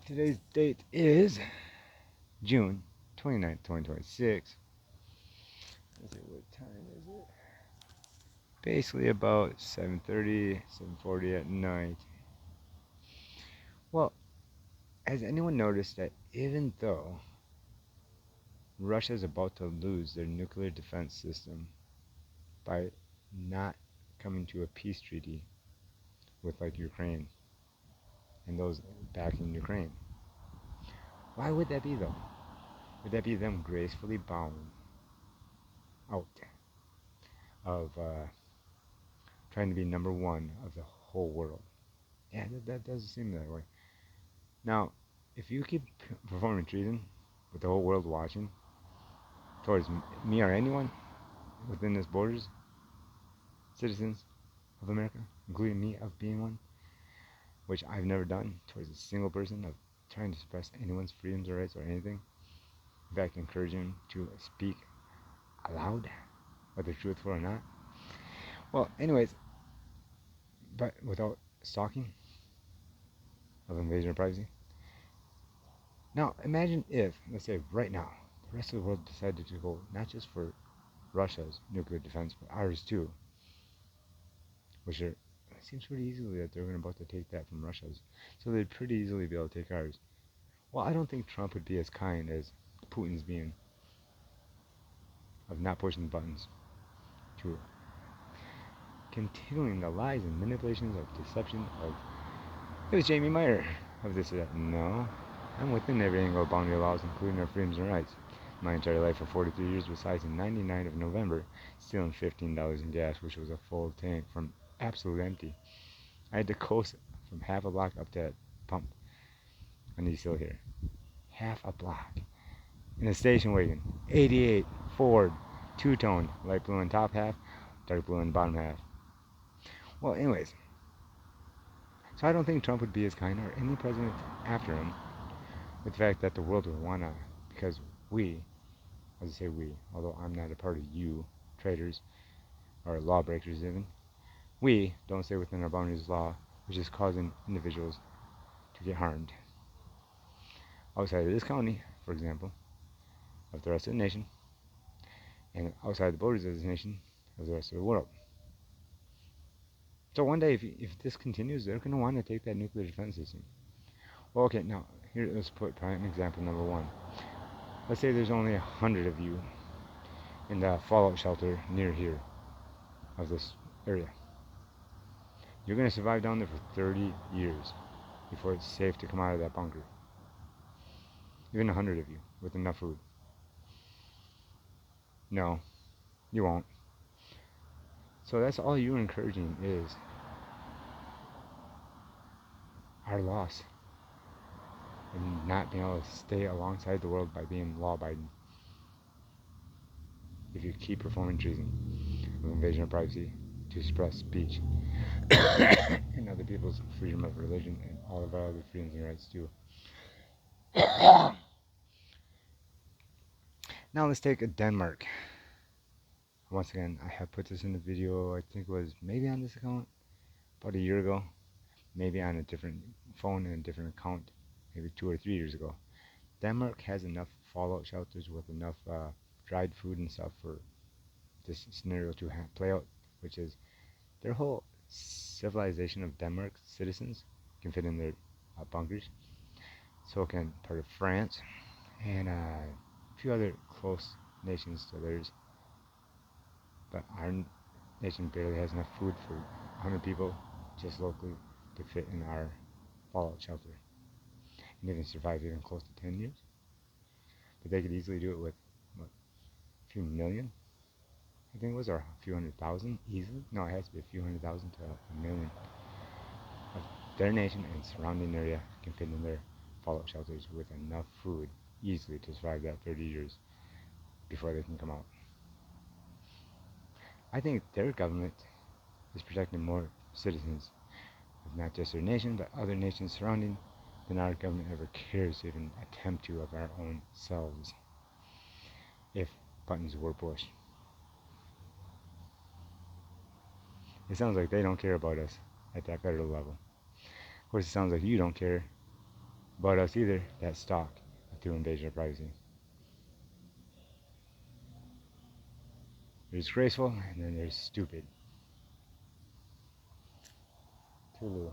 Today's date is June 29th, 2026. Let's see, what time is it? Basically about 7:30, 7:40 at night. Well, has anyone noticed that even though Russia is about to lose their nuclear defense system by not coming to a peace treaty with like Ukraine and those backing Ukraine, why would that be though? Would that be them gracefully bowing out of trying to be number one of the whole world? Yeah, that does seem that way. Now, if you keep performing treason with the whole world watching towards me or anyone within this borders, citizens of America, including me of being one, which I've never done towards a single person of trying to suppress anyone's freedoms or rights or anything, in fact, encouraging them to speak aloud, whether truthful or not. Well, anyways, but without stalking of invasion of privacy. Now, imagine if, let's say right now, the rest of the world decided to go not just for Russia's nuclear defense, but ours too, which are, it seems pretty easily that they're about to take that from Russia's, so they'd pretty easily be able to take ours. Well, I don't think Trump would be as kind as Putin's being, of not pushing the buttons, to continuing the lies and manipulations of deception of, it was Jamie Meyer of this or that. No, I'm within every angle of boundary laws, including our freedoms and rights. My entire life for 43 years, besides in 99 of November, stealing $15 in gas, which was a full tank from absolute empty. I had to coast from half a block up to that pump, and he's still here. Half a block. In a station wagon, 88 Ford, two-tone, light blue on top half, dark blue on bottom half. Well, anyways, so I don't think Trump would be as kind, or any president after him, with the fact that the world would want to, because we, as I say we, although I'm not a part of you, traitors, or lawbreakers even, we don't stay within our boundaries of law, which is causing individuals to get harmed. Outside of this county, for example, of the rest of the nation, and outside the borders of this nation, of the rest of the world. So one day, if this continues, they're going to want to take that nuclear defense system. Well, okay, now, here, let's put prime example number one. Let's say there's only 100 of you in the fallout shelter near here, of this area. You're going to survive down there for 30 years before it's safe to come out of that bunker. Even 100 of you with enough food. No, you won't. So that's all you're encouraging is our loss and not being able to stay alongside the world by being law-abiding. If you keep performing treason of invasion of privacy to suppress speech and other people's freedom of religion and all of our other freedoms and rights too. Now let's take a Denmark. Once again, I have put this in the video, I think it was maybe on this account about a year ago, maybe on a different phone and a different account, maybe 2 or 3 years ago. Denmark has enough fallout shelters with enough dried food and stuff for this scenario to play out, which is their whole civilization of Denmark citizens can fit in their bunkers. So can part of France and a few other close nations to theirs. But our nation barely has enough food for 100 people just locally to fit in our fallout shelter and even survive even close to 10 years. But they could easily do it with, what, a few million, I think it was, or a few 100,000 easily. No, it has to be a few 100,000 to a million of their nation and surrounding area can fit in their fallout shelters with enough food easily to survive that 30 years before they can come out. I think their government is protecting more citizens of not just their nation, but other nations surrounding than our government ever cares to even attempt to of our own selves, if buttons were pushed. It sounds like they don't care about us at that federal level. Of course, it sounds like you don't care about us either that stalk through invasion of privacy. There's graceful, and then there's stupid. Tulu.